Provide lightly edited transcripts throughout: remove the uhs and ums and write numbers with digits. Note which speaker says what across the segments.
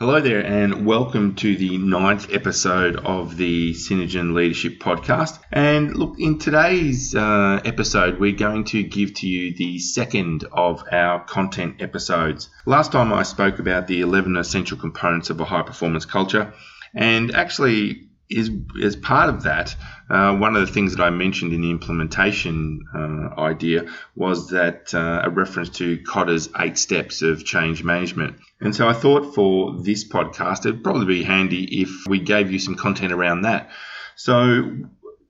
Speaker 1: Hello there and welcome to the 9th episode of the Synergen Leadership Podcast. And look, in today's episode, we're going to give to you the second of our content episodes. Last time I spoke about the 11 essential components of a high-performance culture, and actually as part of that, one of the things that I mentioned in the implementation idea was that a reference to Kotter's 8 steps of change management. And so I thought for this podcast, it'd probably be handy if we gave you some content around that. So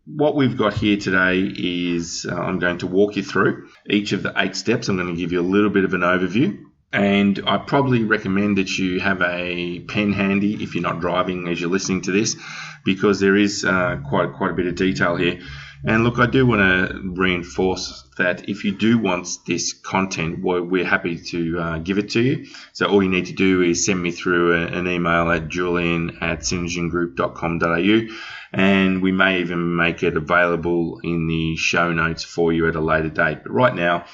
Speaker 1: what we've got here today is I'm going to walk you through each of the 8 steps. I'm going to give you a little bit of an overview. And I probably recommend that you have a pen handy if you're not driving as you're listening to this, because there is quite a bit of detail here. And look, I do want to reinforce that if you do want this content, we're happy to give it to you. So all you need to do is send me through an email at julian@synergengroup.com.au, and we may even make it available in the show notes for you at a later date. But right now,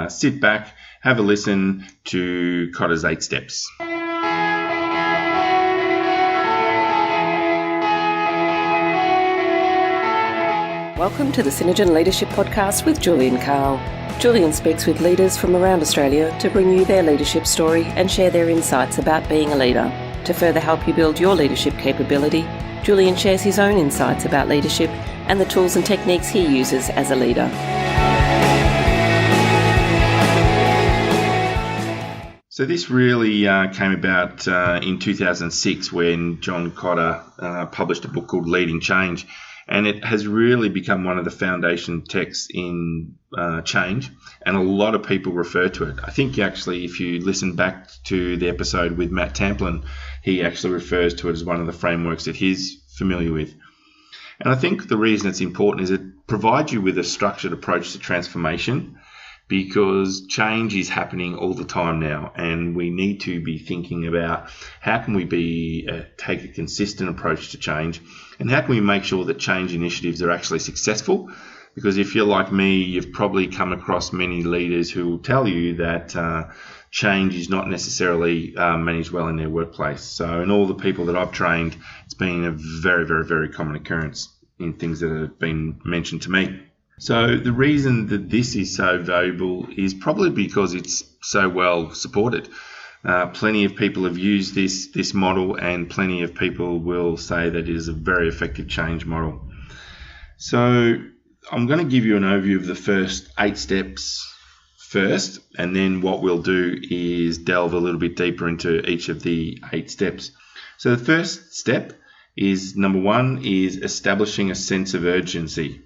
Speaker 1: sit back, have a listen to Kotter's 8 steps.
Speaker 2: Welcome to the Synergen Leadership Podcast with Julian Carle. Julian speaks with leaders from around Australia to bring you their leadership story and share their insights about being a leader. To further help you build your leadership capability, Julian shares his own insights about leadership and the tools and techniques he uses as a leader.
Speaker 1: So this really came about in 2006 when John Kotter published a book called Leading Change, and it has really become one of the foundation texts in change, and a lot of people refer to it. I think actually if you listen back to the episode with Matt Tamplin, he actually refers to it as one of the frameworks that he's familiar with. And I think the reason it's important is it provides you with a structured approach to transformation, because change is happening all the time now, and we need to be thinking about how can we take a consistent approach to change, and how can we make sure that change initiatives are actually successful. Because if you're like me, you've probably come across many leaders who will tell you that change is not necessarily managed well in their workplace. So in all the people that I've trained, it's been a very, very, very common occurrence in things that have been mentioned to me. So the reason that this is so valuable is probably because it's so well supported. Plenty of people have used this model, and plenty of people will say that it is a very effective change model. So I'm going to give you an overview of the first 8 steps first, and then what we'll do is delve a little bit deeper into each of the 8 steps. So the first step is, number 1, is establishing a sense of urgency.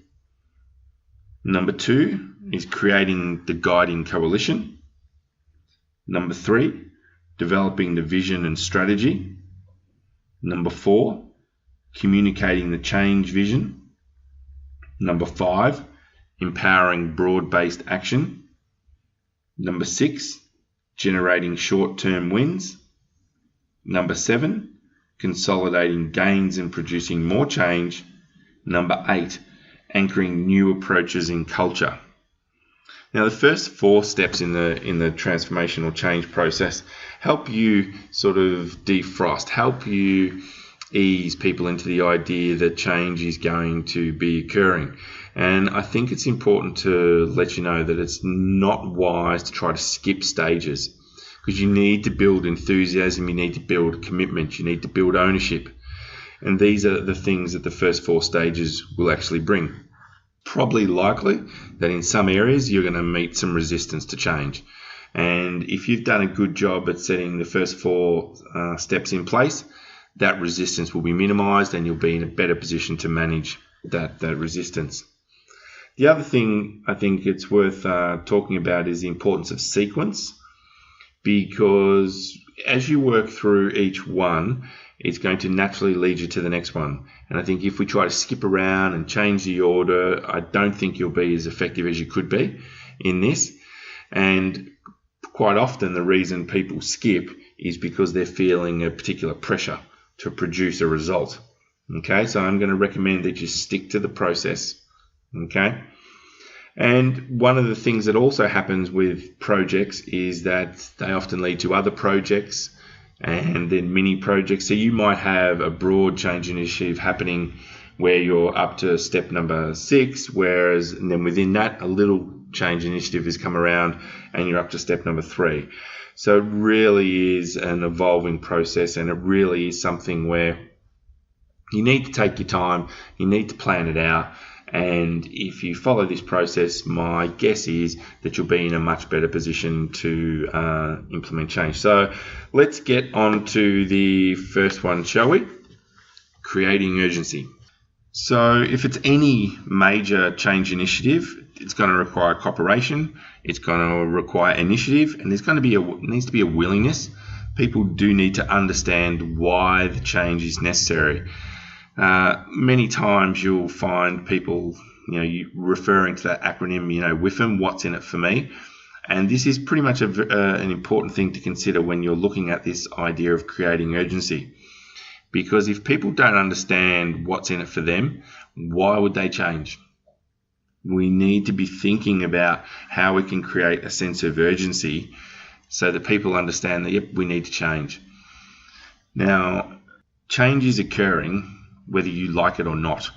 Speaker 1: Number 2 is creating the guiding coalition. Number 3, developing the vision and strategy. Number 4, communicating the change vision. Number 5, empowering broad-based action. Number 6, generating short-term wins. Number 7, consolidating gains and producing more change. Number 8, anchoring new approaches in culture. Now, the first 4 steps in the transformational change process help you sort of defrost, help you ease people into the idea that change is going to be occurring. And I think it's important to let you know that it's not wise to try to skip stages, because you need to build enthusiasm, you need to build commitment, you need to build ownership. And these are the things that the first 4 stages will actually bring. Probably likely that in some areas you're going to meet some resistance to change. And if you've done a good job at setting the first 4 steps in place, that resistance will be minimized and you'll be in a better position to manage that resistance. The other thing I think it's worth talking about is the importance of sequence, because as you work through each one, it's going to naturally lead you to the next one. And I think if we try to skip around and change the order, I don't think you'll be as effective as you could be in this. And quite often the reason people skip is because they're feeling a particular pressure to produce a result. Okay, so I'm going to recommend that you stick to the process. Okay. And one of the things that also happens with projects is that they often lead to other projects, and then mini projects. So you might have a broad change initiative happening where you're up to step number 6, whereas and then within that a little change initiative has come around and you're up to step number 3. So it really is an evolving process, and it really is something where you need to take your time, you need to plan it out, and if you follow this process, my guess is that you'll be in a much better position to implement change. So let's get on to the first one, shall we? Creating urgency. So if it's any major change initiative, it's going to require cooperation, it's going to require initiative, and needs to be a willingness. People do need to understand why the change is necessary. Many times you'll find people, referring to that acronym, WIFM, what's in it for me? And this is pretty much an important thing to consider when you're looking at this idea of creating urgency. Because if people don't understand what's in it for them, why would they change? We need to be thinking about how we can create a sense of urgency so that people understand that, yep, we need to change. Now, change is occurring whether you like it or not.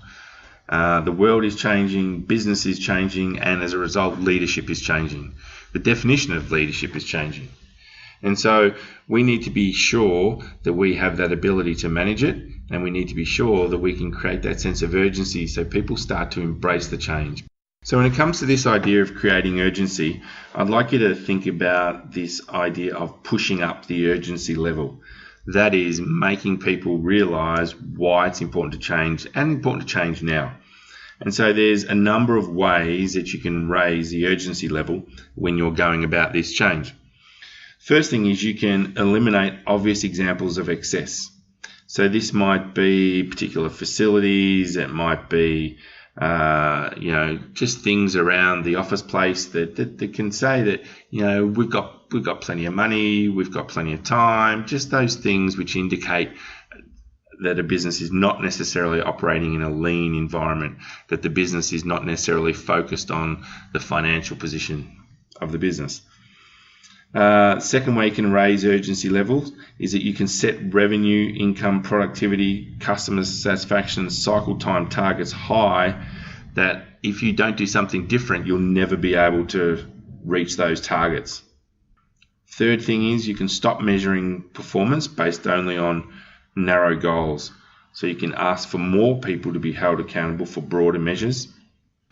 Speaker 1: The world is changing, business is changing, and as a result, leadership is changing. The definition of leadership is changing. And so we need to be sure that we have that ability to manage it, and we need to be sure that we can create that sense of urgency so people start to embrace the change. So when it comes to this idea of creating urgency, I'd like you to think about this idea of pushing up the urgency level. That is making people realize why it's important to change, and important to change now. And so there's a number of ways that you can raise the urgency level when you're going about this change. First thing is you can eliminate obvious examples of excess. So this might be particular facilities, it might be just things around the office place that can say that, we've got plenty of money, we've got plenty of time, just those things which indicate that a business is not necessarily operating in a lean environment, that the business is not necessarily focused on the financial position of the business. Second way you can raise urgency levels is that you can set revenue, income, productivity, customer satisfaction, cycle time targets high, that if you don't do something different, you'll never be able to reach those targets. Third thing is you can stop measuring performance based only on narrow goals. So you can ask for more people to be held accountable for broader measures.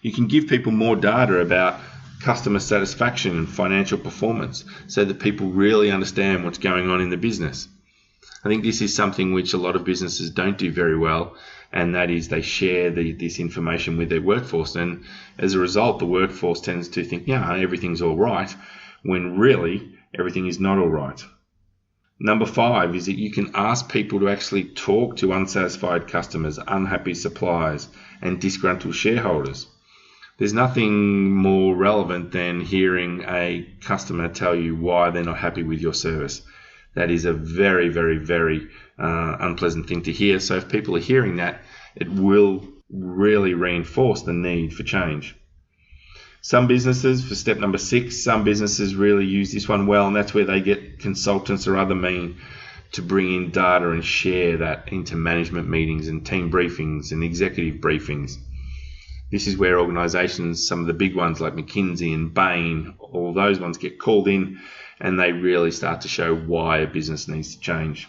Speaker 1: You can give people more data about customer satisfaction and financial performance so that people really understand what's going on in the business. I think this is something which a lot of businesses don't do very well, and that is they share this information with their workforce, and as a result the workforce tends to think, everything's all right, when really everything is not all right. Number 5 is that you can ask people to actually talk to unsatisfied customers, unhappy suppliers, and disgruntled shareholders. There's nothing more relevant than hearing a customer tell you why they're not happy with your service. That is a very, very, very unpleasant thing to hear. So if people are hearing that, it will really reinforce the need for change. Some businesses, for step number 6, some businesses really use this one well, and that's where they get consultants or other means to bring in data and share that into management meetings and team briefings and executive briefings. This is where organisations, some of the big ones like McKinsey and Bain, all those ones get called in, and they really start to show why a business needs to change.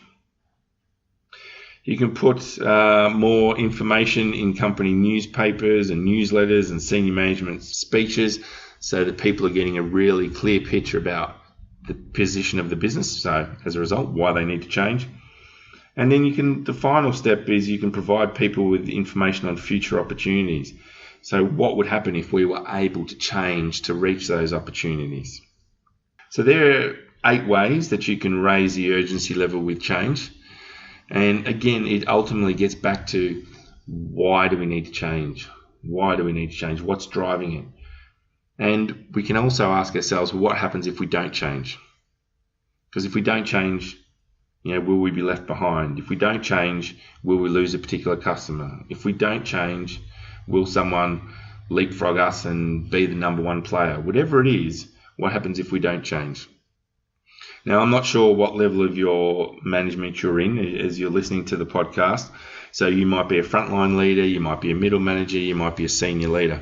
Speaker 1: You can put more information in company newspapers and newsletters and senior management speeches so that people are getting a really clear picture about the position of the business, so as a result, why they need to change. And then the final step is you can provide people with information on future opportunities. So what would happen if we were able to change to reach those opportunities? So there are 8 ways that you can raise the urgency level with change. And again, it ultimately gets back to, why do we need to change? Why do we need to change? What's driving it? And we can also ask ourselves, what happens if we don't change? Because if we don't change, will we be left behind? If we don't change, will we lose a particular customer? If we don't change, will someone leapfrog us and be the number 1 player? Whatever it is, what happens if we don't change? Now, I'm not sure what level of your management you're in as you're listening to the podcast. So you might be a frontline leader, you might be a middle manager, you might be a senior leader.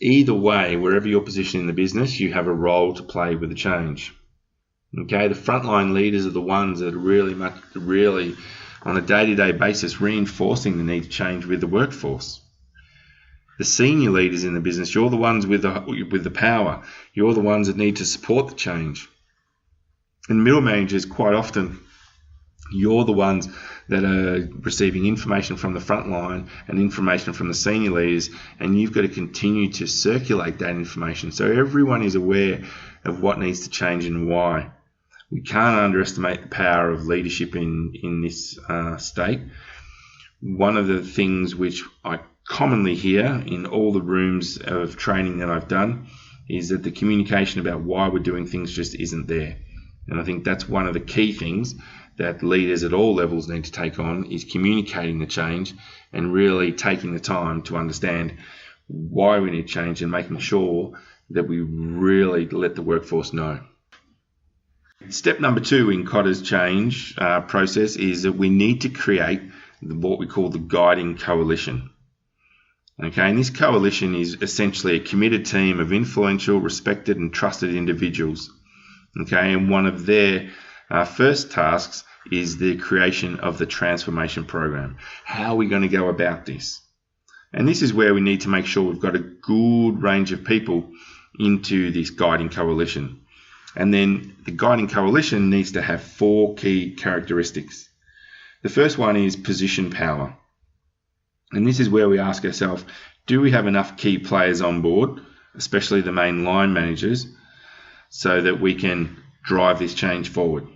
Speaker 1: Either way, wherever you're positioned in the business, you have a role to play with the change. Okay, the frontline leaders are the ones that are really on a day-to-day basis reinforcing the need to change with the workforce. The senior leaders in the business, you're the ones with the power. You're the ones that need to support the change. And middle managers, quite often, you're the ones that are receiving information from the front line and information from the senior leaders, and you've got to continue to circulate that information so everyone is aware of what needs to change and why. We can't underestimate the power of leadership in this state. One of the things which I commonly hear in all the rooms of training that I've done is that the communication about why we're doing things just isn't there. And I think that's one of the key things that leaders at all levels need to take on, is communicating the change and really taking the time to understand why we need change and making sure that we really let the workforce know. Step number 2 in Kotter's change process is that we need to create what we call the guiding coalition. Okay, and this coalition is essentially a committed team of influential, respected and trusted individuals. Okay, and one of their first tasks is the creation of the transformation program. How are we going to go about this? And this is where we need to make sure we've got a good range of people into this guiding coalition. And then the guiding coalition needs to have 4 key characteristics. The first one is position power. And this is where we ask ourselves, do we have enough key players on board, especially the main line managers, so that we can drive this change forward?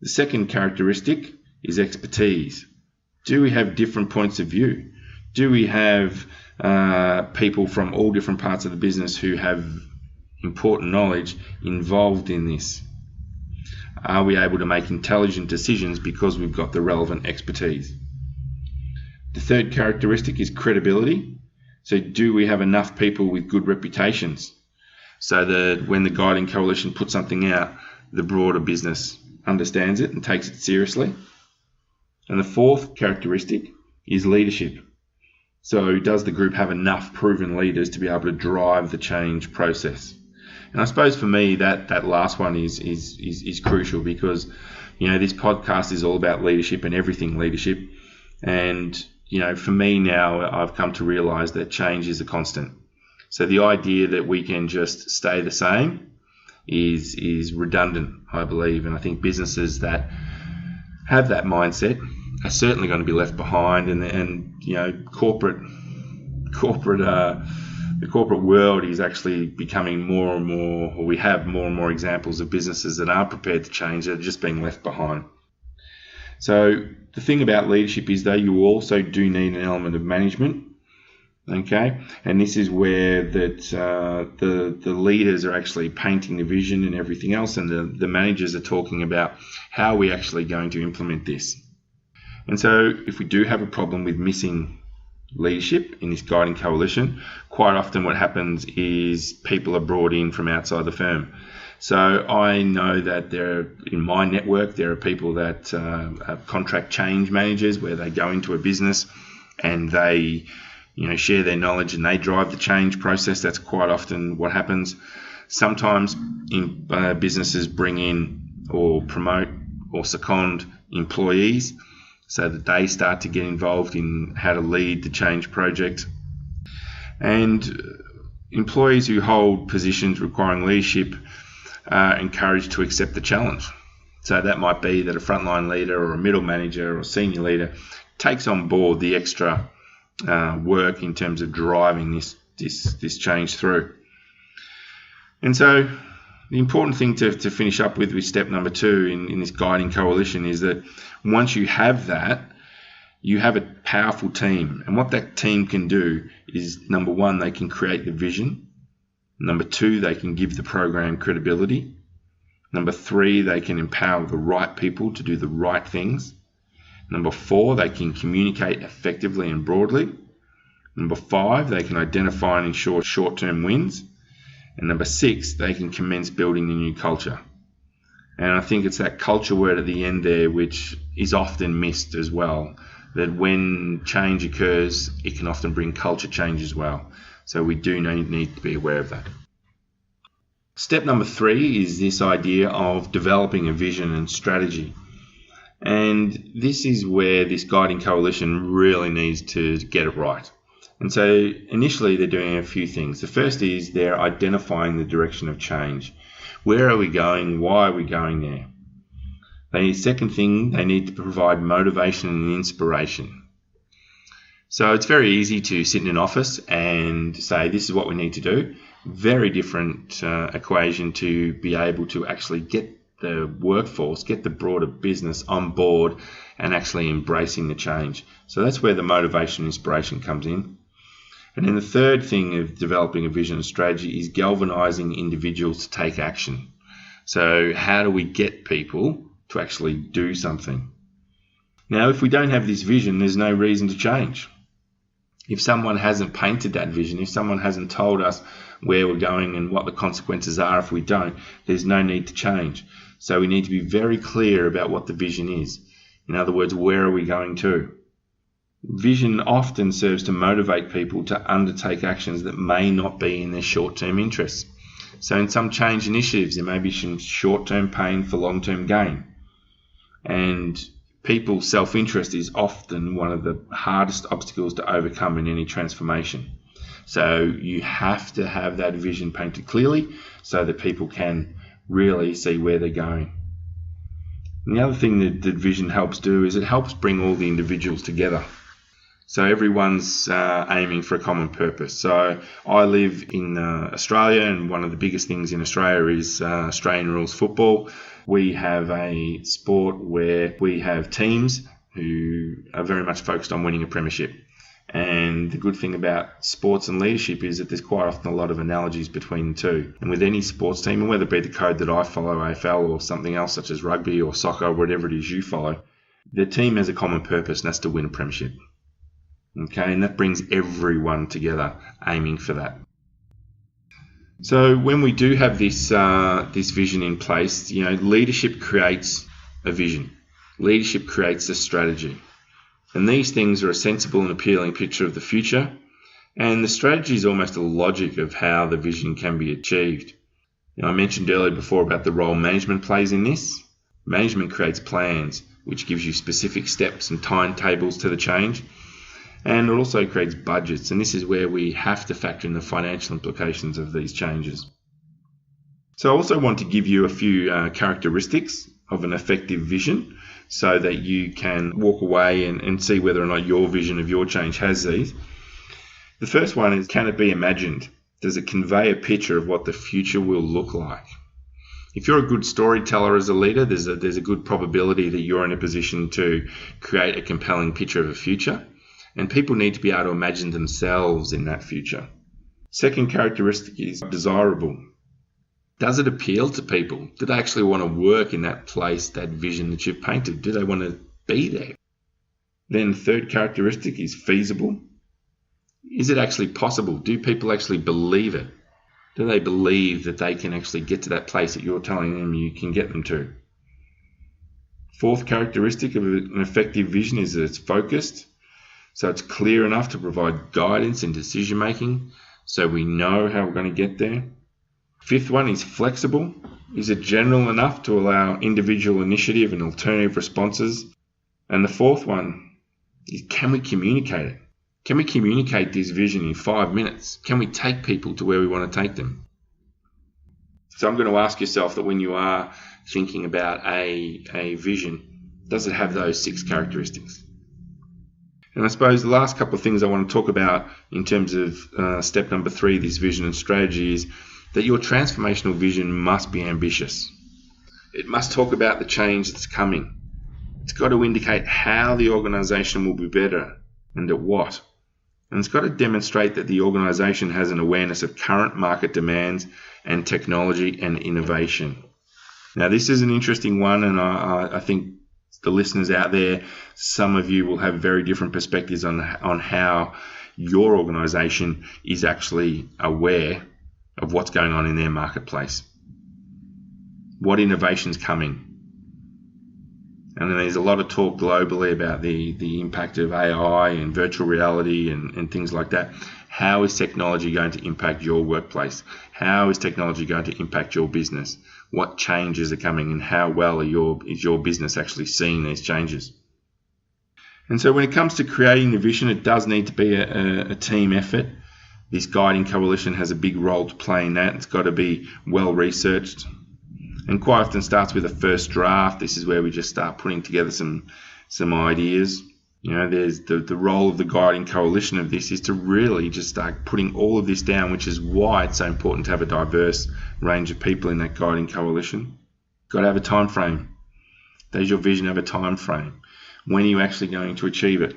Speaker 1: The second characteristic is expertise. Do we have different points of view? Do we have people from all different parts of the business who have important knowledge involved in this? Are we able to make intelligent decisions because we've got the relevant expertise? The third characteristic is credibility. So do we have enough people with good reputations so that when the guiding coalition puts something out, the broader business understands it and takes it seriously? And the fourth characteristic is leadership. So does the group have enough proven leaders to be able to drive the change process? And I suppose for me that last one is crucial, because this podcast is all about leadership and everything leadership. And for me now, I've come to realize that change is a constant. So the idea that we can just stay the same is redundant, I believe. And I think businesses that have that mindset are certainly going to be left behind. And the corporate world is actually becoming more and more, or we have more and more examples of businesses that aren't prepared to change, that are just being left behind. So the thing about leadership is, though, you also do need an element of management. Okay, and this is where the leaders are actually painting the vision and everything else, and the managers are talking about how we're actually going to implement this. And so if we do have a problem with missing leadership in this guiding coalition, quite often what happens is people are brought in from outside the firm. So I know that in my network, there are people that are contract change managers, where they go into a business and they share their knowledge and they drive the change process. That's quite often what happens. Sometimes businesses bring in or promote or second employees so that they start to get involved in how to lead the change project. And employees who hold positions requiring leadership are encouraged to accept the challenge. So that might be that a frontline leader or a middle manager or a senior leader takes on board the extra work in terms of driving this change through. And so the important thing to finish up with step number 2 in this guiding coalition is that once you have that, you have a powerful team. And what that team can do is, number 1, they can create the vision. Number 2, they can give the program credibility. Number 3, they can empower the right people to do the right things. Number 4, they can communicate effectively and broadly. Number 5, they can identify and ensure short-term wins. And number 6, they can commence building the new culture. And I think it's that culture word at the end there which is often missed as well, that when change occurs, it can often bring culture change as well. So we do need to be aware of that. Step number 3 is this idea of developing a vision and strategy. And this is where this guiding coalition really needs to get it right. And so initially they're doing a few things. The first is they're identifying the direction of change. Where are we going? Why are we going there? Second thing, they need to provide motivation and inspiration. So it's very easy to sit in an office and say, this is what we need to do. Very different equation to be able to actually get the workforce, get the broader business on board and actually embracing the change. So that's where the motivation and inspiration comes in. And then the third thing of developing a vision and strategy is galvanizing individuals to take action. So how do we get people to actually do something? Now, if we don't have this vision, there's no reason to change. If someone hasn't painted that vision, if someone hasn't told us where we're going and what the consequences are if we don't, there's no need to change. So we need to be very clear about what the vision is. In other words, where are we going to? Vision often serves to motivate people to undertake actions that may not be in their short-term interests. So in some change initiatives, there may be some short-term pain for long-term gain. And people's self-interest is often one of the hardest obstacles to overcome in any transformation. So you have to have that vision painted clearly so that people can really see where they're going. And the other thing that vision helps do is it helps bring all the individuals together. So everyone's aiming for a common purpose. So I live in Australia, and one of the biggest things in Australia is Australian rules football. We have a sport where we have teams who are very much focused on winning a premiership. And the good thing about sports and leadership is that there's quite often a lot of analogies between the two. And with any sports team, and whether it be the code that I follow, AFL, or something else such as rugby or soccer, or whatever it is you follow, the team has a common purpose, and that's to win a premiership. Okay, and that brings everyone together aiming for that. So when we do have this vision in place, leadership creates a vision. Leadership creates a strategy. And these things are a sensible and appealing picture of the future. And the strategy is almost a logic of how the vision can be achieved. I mentioned earlier before about the role management plays in this. Management creates plans, which gives you specific steps and timetables to the change. And it also creates budgets, and this is where we have to factor in the financial implications of these changes. So I also want to give you a few characteristics of an effective vision so that you can walk away and see whether or not your vision of your change has these. The first one is, can it be imagined? Does it convey a picture of what the future will look like? If you're a good storyteller as a leader, there's a good probability that you're in a position to create a compelling picture of a future. And people need to be able to imagine themselves in that future. Second characteristic is desirable. Does it appeal to people? Do they actually want to work in that place, that vision that you've painted? Do they want to be there? Then third characteristic is feasible. Is it actually possible? Do people actually believe it? Do they believe that they can actually get to that place that you're telling them you can get them to? Fourth characteristic of an effective vision is that it's focused. So it's clear enough to provide guidance in decision making so we know how we're going to get there. Fifth one is flexible. Is it general enough to allow individual initiative and alternative responses? And the fourth one is, can we communicate it? Can we communicate this vision in 5 minutes? Can we take people to where we want to take them? So I'm going to ask yourself that when you are thinking about a vision, does it have those 6 characteristics? And I suppose the last couple of things I want to talk about in terms of step number 3, this vision and strategy, is that your transformational vision must be ambitious. It must talk about the change that's coming. It's got to indicate how the organisation will be better and at what. And it's got to demonstrate that the organisation has an awareness of current market demands and technology and innovation. Now, this is an interesting one, and I think the listeners out there, some of you will have very different perspectives on how your organisation is actually aware of what's going on in their marketplace. What innovation's coming? And then there's a lot of talk globally about the impact of AI and virtual reality and things like that. How is technology going to impact your workplace? How is technology going to impact your business? What changes are coming, and how well is your business actually seeing these changes? And so when it comes to creating the vision, it does need to be a team effort. This guiding coalition has a big role to play in that. It's got to be well researched, and quite often starts with a first draft. This is where we just start putting together some ideas. There's the role of the guiding coalition of this is to really just start putting all of this down, which is why it's so important to have a diverse range of people in that guiding coalition. Got to have a time frame. Does your vision have a time frame? When are you actually going to achieve it?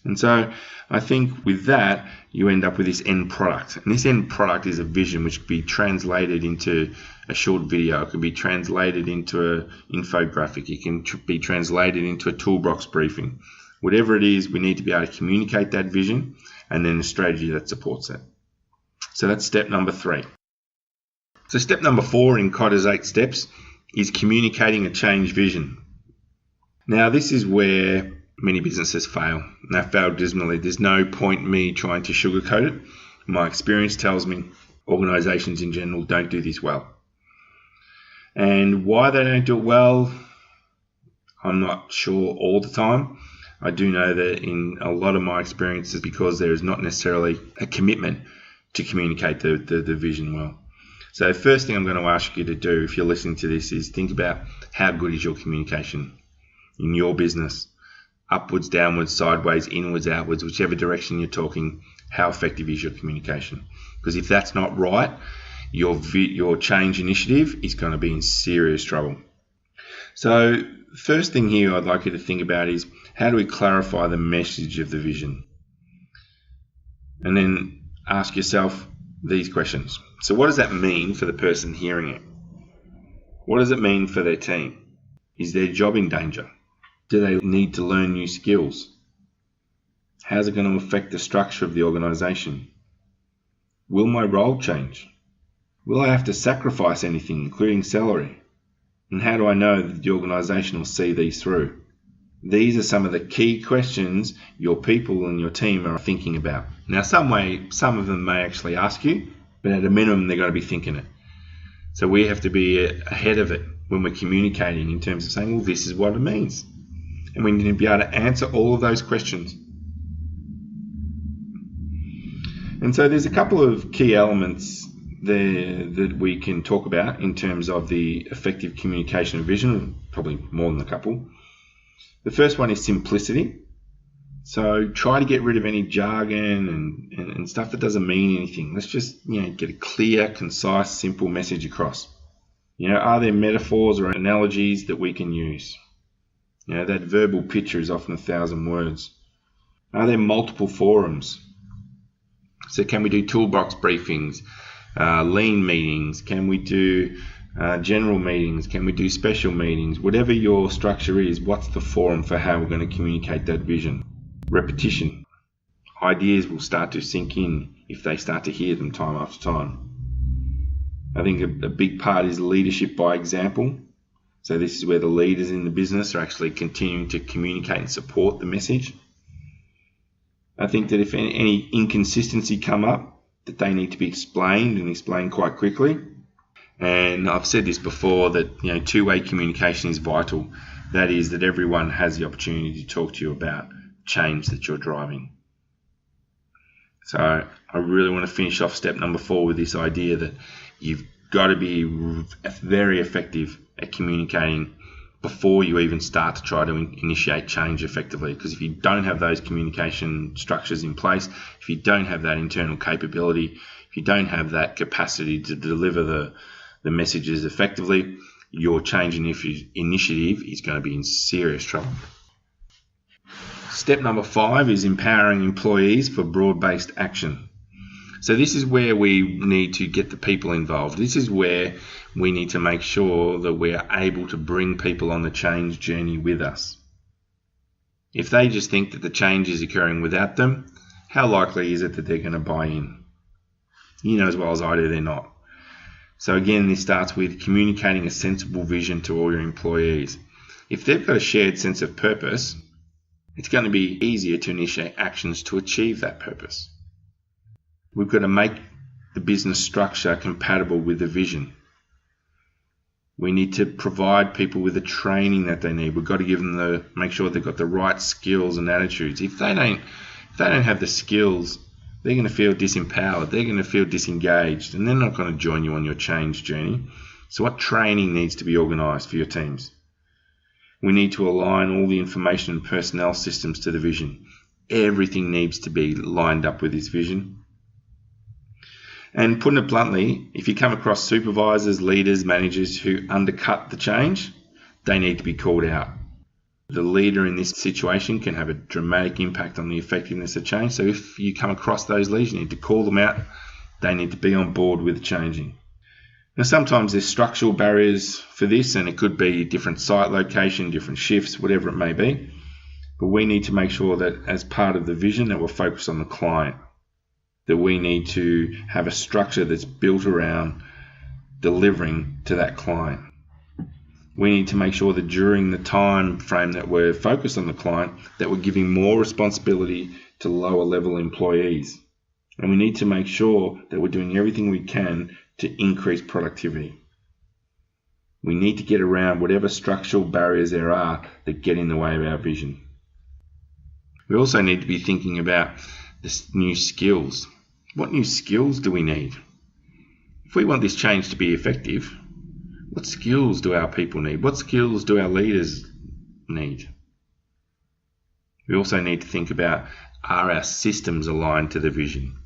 Speaker 1: And so I think with that, you end up with this end product. And this end product is a vision which could be translated into a short video. It can be translated into an infographic. It can be translated into a toolbox briefing. Whatever it is, we need to be able to communicate that vision and then the strategy that supports it. So that's step number 3. So step number 4 in Kotter's 8 steps is communicating a change vision. Now, this is where many businesses fail. And they fail dismally. There's no point in me trying to sugarcoat it. My experience tells me organisations in general don't do this well. And why they don't do it well, I'm not sure all the time. I do know that in a lot of my experiences, because there is not necessarily a commitment to communicate the vision well. So the first thing I'm going to ask you to do if you're listening to this is think about how good is your communication in your business. Upwards, downwards, sideways, inwards, outwards, whichever direction you're talking, how effective is your communication? Because if that's not right, your change initiative is going to be in serious trouble. So first thing here I'd like you to think about is how do we clarify the message of the vision? And then ask yourself these questions. So what does that mean for the person hearing it? What does it mean for their team? Is their job in danger? Do they need to learn new skills? How's it going to affect the structure of the organisation? Will my role change? Will I have to sacrifice anything, including salary? And how do I know that the organisation will see these through? These are some of the key questions your people and your team are thinking about. Now, some of them may actually ask you, but at a minimum, they're going to be thinking it. So we have to be ahead of it when we're communicating in terms of saying, well, this is what it means. And we need to be able to answer all of those questions. And so there's a couple of key elements there that we can talk about in terms of the effective communication of vision, probably more than a couple. The first one is simplicity. So try to get rid of any jargon and stuff that doesn't mean anything. Let's just get a clear, concise, simple message across. Are there metaphors or analogies that we can use? That verbal picture is often 1,000 words. Are there multiple forums? So can we do toolbox briefings, lean meetings? Can we do general meetings? Can we do special meetings? Whatever your structure is, what's the forum for how we're going to communicate that vision? Repetition. Ideas will start to sink in if they start to hear them time after time. I think a big part is leadership by example. So this is where the leaders in the business are actually continuing to communicate and support the message. I think that if any inconsistency come up, that they need to be explained and explained quite quickly. And I've said this before that two-way communication is vital. That is that everyone has the opportunity to talk to you about change that you're driving. So I really want to finish off step number 4 with this idea that you've got to be very effective at communicating before you even start to try to initiate change effectively. Because if you don't have those communication structures in place, if you don't have that internal capability, if you don't have that capacity to deliver the messages effectively, your change initiative is going to be in serious trouble. Step number 5 is empowering employees for broad-based action. So this is where we need to get the people involved. This is where we need to make sure that we are able to bring people on the change journey with us. If they just think that the change is occurring without them, how likely is it that they're going to buy in? As well as I do, they're not. So again, this starts with communicating a sensible vision to all your employees. If they've got a shared sense of purpose, it's going to be easier to initiate actions to achieve that purpose. We've got to make the business structure compatible with the vision. We need to provide people with the training that they need. We've got to give them make sure they've got the right skills and attitudes. If they don't have the skills, they're going to feel disempowered. They're going to feel disengaged, and they're not going to join you on your change journey. So what training needs to be organised for your teams? We need to align all the information and personnel systems to the vision. Everything needs to be lined up with this vision. And putting it bluntly, if you come across supervisors, leaders, managers who undercut the change, they need to be called out. The leader in this situation can have a dramatic impact on the effectiveness of change. So if you come across those leaders, you need to call them out. They need to be on board with changing. Now, sometimes there's structural barriers for this, and it could be different site location, different shifts, whatever it may be. But we need to make sure that as part of the vision that we're focused on the client, that we need to have a structure that's built around delivering to that client. We need to make sure that during the time frame that we're focused on the client, that we're giving more responsibility to lower level employees. And we need to make sure that we're doing everything we can to increase productivity. We need to get around whatever structural barriers there are that get in the way of our vision. We also need to be thinking about this new skills. What new skills do we need? If we want this change to be effective, what skills do our people need? What skills do our leaders need? We also need to think about, are our systems aligned to the vision?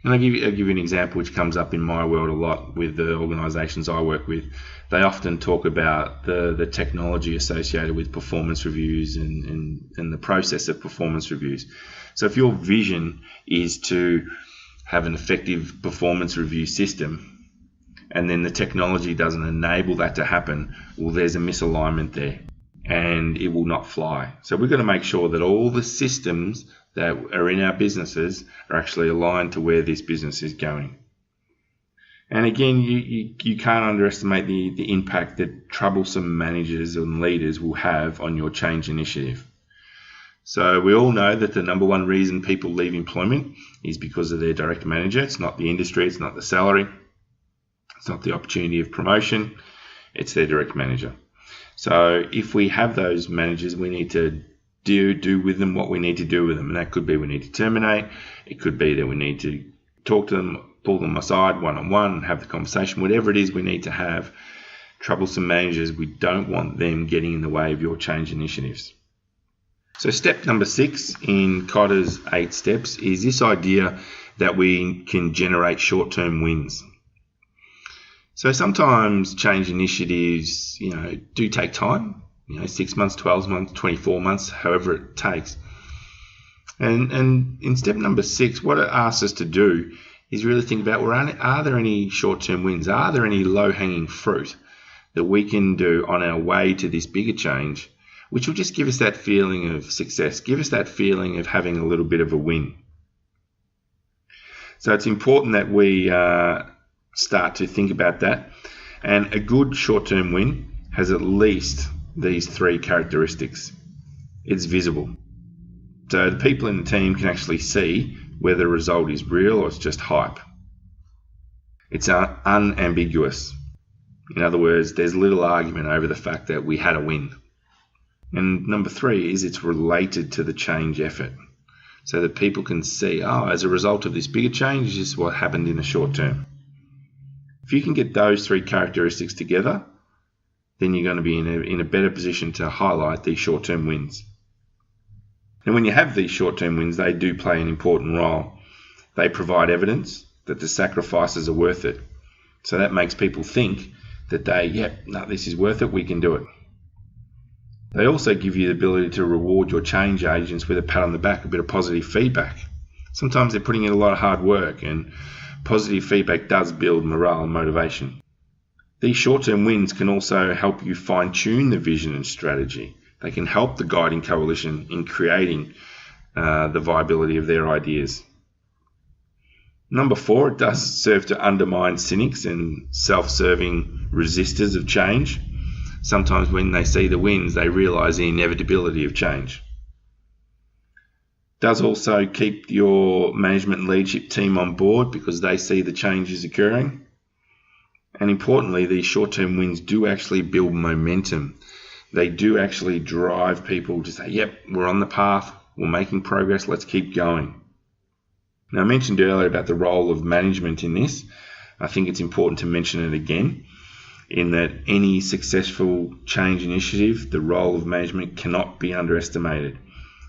Speaker 1: And I'll give you an example which comes up in my world a lot with the organisations I work with. They often talk about the technology associated with performance reviews and the process of performance reviews. So if your vision is to have an effective performance review system, and then the technology doesn't enable that to happen, well, there's a misalignment there and it will not fly. So we've got to make sure that all the systems that are in our businesses are actually aligned to where this business is going. And again, you can't underestimate the impact that troublesome managers and leaders will have on your change initiative. So we all know that the number one reason people leave employment is because of their direct manager. It's not the industry, it's not the salary, it's not the opportunity of promotion, it's their direct manager. So if we have those managers, we need to do with them what we need to do with them. And that could be we need to terminate. It could be that we need to talk to them, pull them aside one-on-one and have the conversation. Whatever it is we need to have, troublesome managers, we don't want them getting in the way of your change initiatives. So step number 6 in Kotter's 8 steps is this idea that we can generate short-term wins. So sometimes change initiatives, do take time, 6 months, 12 months, 24 months, however it takes. And in step number 6, what it asks us to do is really think about, are there any short-term wins? Are there any low-hanging fruit that we can do on our way to this bigger change, which will just give us that feeling of success, give us that feeling of having a little bit of a win. So it's important that we start to think about that. And a good short-term win has at least these 3 characteristics. It's visible. So the people in the team can actually see whether the result is real or it's just hype. It's unambiguous. In other words, there's little argument over the fact that we had a win. And number 3 is it's related to the change effort. So that people can see, as a result of this bigger change, this is what happened in the short term. If you can get those 3 characteristics together, then you're going to be in a better position to highlight these short-term wins. And when you have these short-term wins, they do play an important role. They provide evidence that the sacrifices are worth it. So that makes people think that this is worth it, we can do it. They also give you the ability to reward your change agents with a pat on the back, a bit of positive feedback. Sometimes they're putting in a lot of hard work, and positive feedback does build morale and motivation. These short-term wins can also help you fine-tune the vision and strategy. They can help the guiding coalition in creating the viability of their ideas. Number 4, it does serve to undermine cynics and self-serving resistors of change. Sometimes when they see the wins, they realise the inevitability of change. It does also keep your management and leadership team on board because they see the changes occurring. And importantly, these short-term wins do actually build momentum. They do actually drive people to say, yep, we're on the path, we're making progress, let's keep going. Now, I mentioned earlier about the role of management in this. I think it's important to mention it again, in that any successful change initiative, the role of management cannot be underestimated.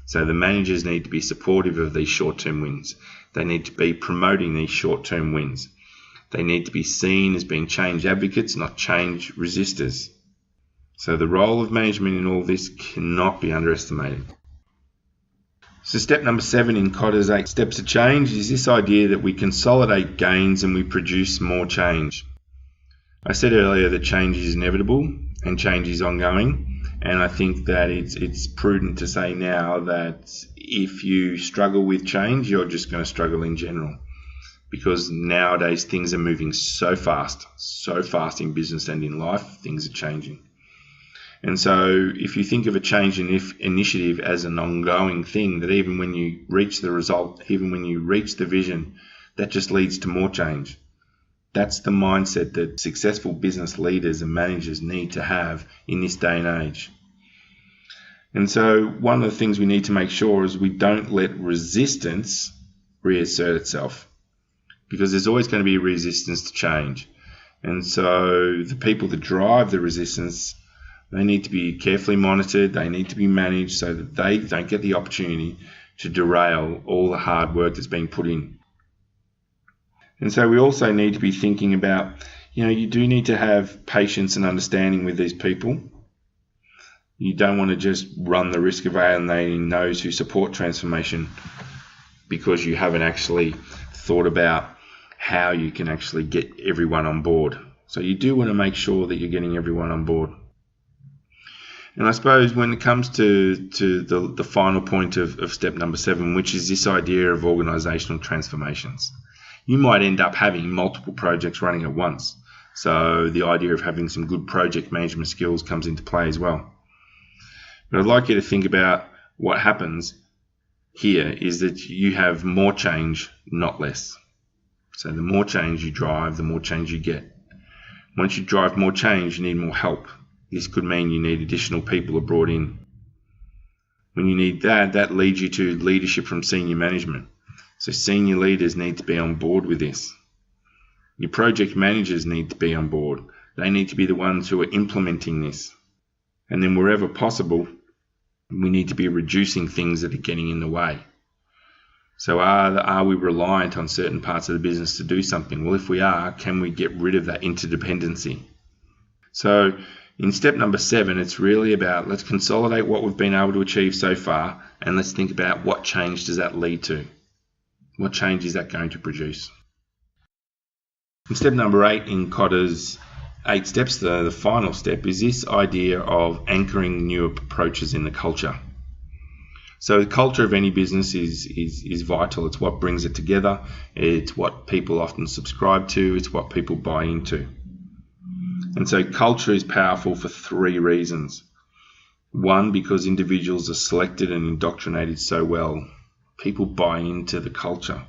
Speaker 1: So the managers need to be supportive of these short-term wins. They need to be promoting these short-term wins. They need to be seen as being change advocates, not change resistors. So the role of management in all this cannot be underestimated. So step number 7 in Kotter's 8 steps of change is this idea that we consolidate gains and we produce more change. I said earlier that change is inevitable and change is ongoing, and I think that it's prudent to say now that if you struggle with change, you're just going to struggle in general, because nowadays things are moving so fast in business and in life, things are changing. And so if you think of a change initiative as an ongoing thing, that even when you reach the result, even when you reach the vision, that just leads to more change. That's the mindset that successful business leaders and managers need to have in this day and age. And so one of the things we need to make sure is we don't let resistance reassert itself, because there's always going to be resistance to change. And so the people that drive the resistance, they need to be carefully monitored, they need to be managed so that they don't get the opportunity to derail all the hard work that's being put in. And so we also need to be thinking about, you do need to have patience and understanding with these people. You don't want to just run the risk of alienating those who support transformation because you haven't actually thought about how you can actually get everyone on board. So you do want to make sure that you're getting everyone on board. And I suppose when it comes to the final point of step number 7, which is this idea of organisational transformations, you might end up having multiple projects running at once. So the idea of having some good project management skills comes into play as well. But I'd like you to think about what happens here is that you have more change, not less. So the more change you drive, the more change you get. Once you drive more change, you need more help. This could mean you need additional people are brought in. When you need that leads you to leadership from senior management. So senior leaders need to be on board with this. Your project managers need to be on board. They need to be the ones who are implementing this. And then wherever possible, we need to be reducing things that are getting in the way. So are we reliant on certain parts of the business to do something? Well, if we are, can we get rid of that interdependency? So in step number 7, it's really about let's consolidate what we've been able to achieve so far, and let's think about what change does that lead to? What change is that going to produce? In step number 8 in Kotter's 8 steps, the final step is this idea of anchoring new approaches in the culture. So the culture of any business is vital. It's what brings it together. It's what people often subscribe to. It's what people buy into. And so culture is powerful for 3 reasons. 1, because individuals are selected and indoctrinated so well. People buy into the culture.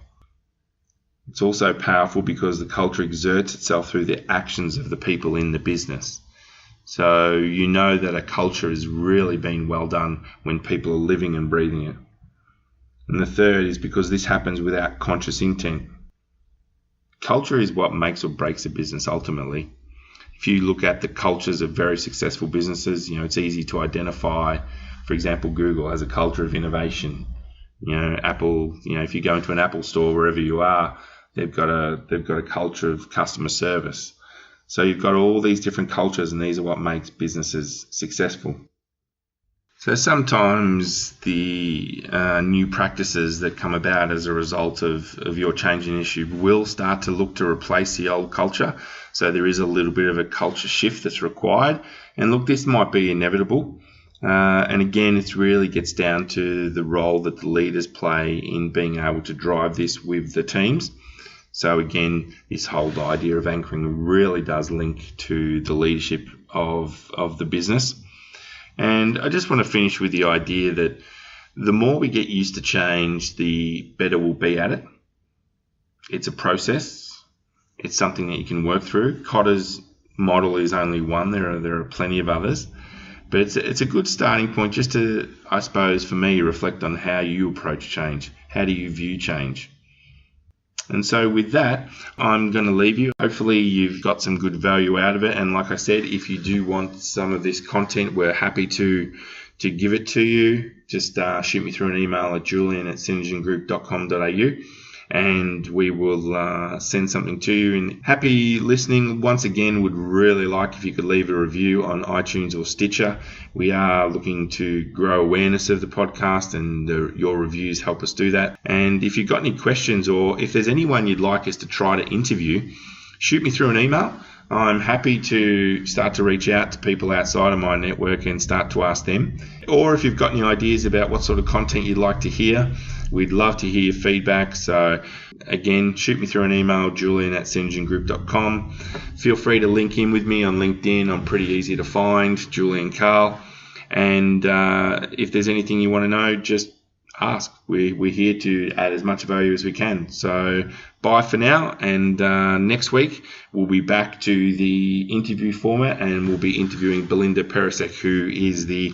Speaker 1: It's also powerful because the culture exerts itself through the actions of the people in the business. So you know that a culture has really been well done when people are living and breathing it. And the 3rd is because this happens without conscious intent. Culture is what makes or breaks a business ultimately. If you look at the cultures of very successful businesses, it's easy to identify. For example, Google has a culture of innovation. Apple, if you go into an Apple store, wherever you are, they've got a culture of customer service. So you've got all these different cultures, and these are what makes businesses successful. So sometimes the new practices that come about as a result of your change initiative will start to look to replace the old culture. So there is a little bit of a culture shift that's required. And look, this might be inevitable. And again, it really gets down to the role that the leaders play in being able to drive this with the teams. So again, this whole idea of anchoring really does link to the leadership of the business. And I just want to finish with the idea that the more we get used to change, the better we'll be at it. It's a process. It's something that you can work through. Kotter's model is only one. There are plenty of others. But it's a good starting point just to, I suppose, for me, reflect on how you approach change. How do you view change? And so with that, I'm going to leave you. Hopefully you've got some good value out of it. And like I said, if you do want some of this content, we're happy to give it to you. Just shoot me through an email at julian@synergengroup.com.au. And we will send something to you. And happy listening. Once again, would really like if you could leave a review on iTunes or Stitcher. We are looking to grow awareness of the podcast, and your reviews help us do that. And if you've got any questions, or if there's anyone you'd like us to try to interview, shoot me through an email. I'm happy to start to reach out to people outside of my network and start to ask them. Or if you've got any ideas about what sort of content you'd like to hear, we'd love to hear your feedback. So again, shoot me through an email, julian@synergengroup.com. Feel free to link in with me on LinkedIn. I'm pretty easy to find, Julian Carle. And if there's anything you want to know, just ask. We're here to add as much value as we can. So bye for now, and next week we'll be back to the interview format, and we'll be interviewing Belinda Perisek, who is the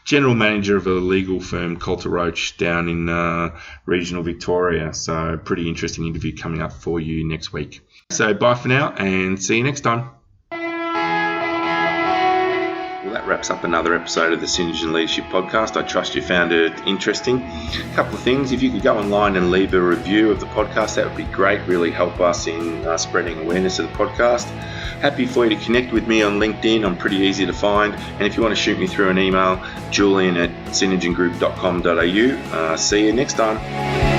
Speaker 1: general manager of a legal firm, Coulter Roach, down in regional Victoria. So pretty interesting interview coming up for you next week. So bye for now, and see you next time. Well, that wraps up another episode of the Synergen Leadership Podcast. I trust you found it interesting. A couple of things. If you could go online and leave a review of the podcast, that would be great. Really help us in spreading awareness of the podcast. Happy for you to connect with me on LinkedIn. I'm pretty easy to find. And if you want to shoot me through an email, julian@synergengroup.com.au. See you next time.